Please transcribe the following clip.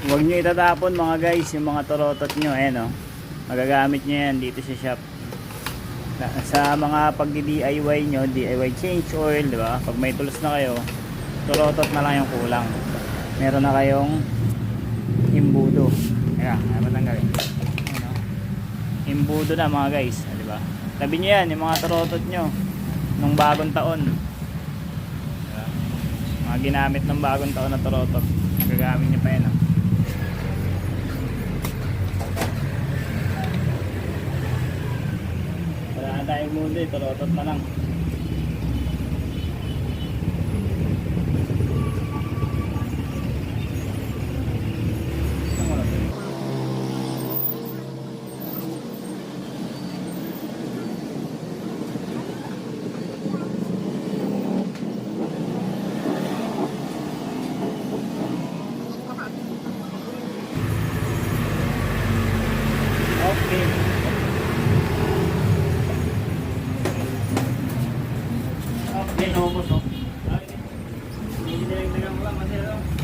Huwag nyo itatapon mga guys yung mga torotot nyo. Ayan o. Magagamit nyo yan dito sa shop. Sa mga pagdi-DIY nyo, DIY change oil, di ba? Pag may tulos na kayo, torotot na lang yung kulang. Meron na kayong imbudo. Ayan, ay matanggalin. Ayan o. Imbudo na mga guys, di ba? Tabi nyo yan, yung mga torotot nyo nung bagong taon. Diba? Mga ginamit ng bagong taon na torotot. Gagamit nyo pa yan o. Tayong mundo eh, torotot na lang. Okay. Okay, naubos oh. Hindi nilagdagan ko lang, masira.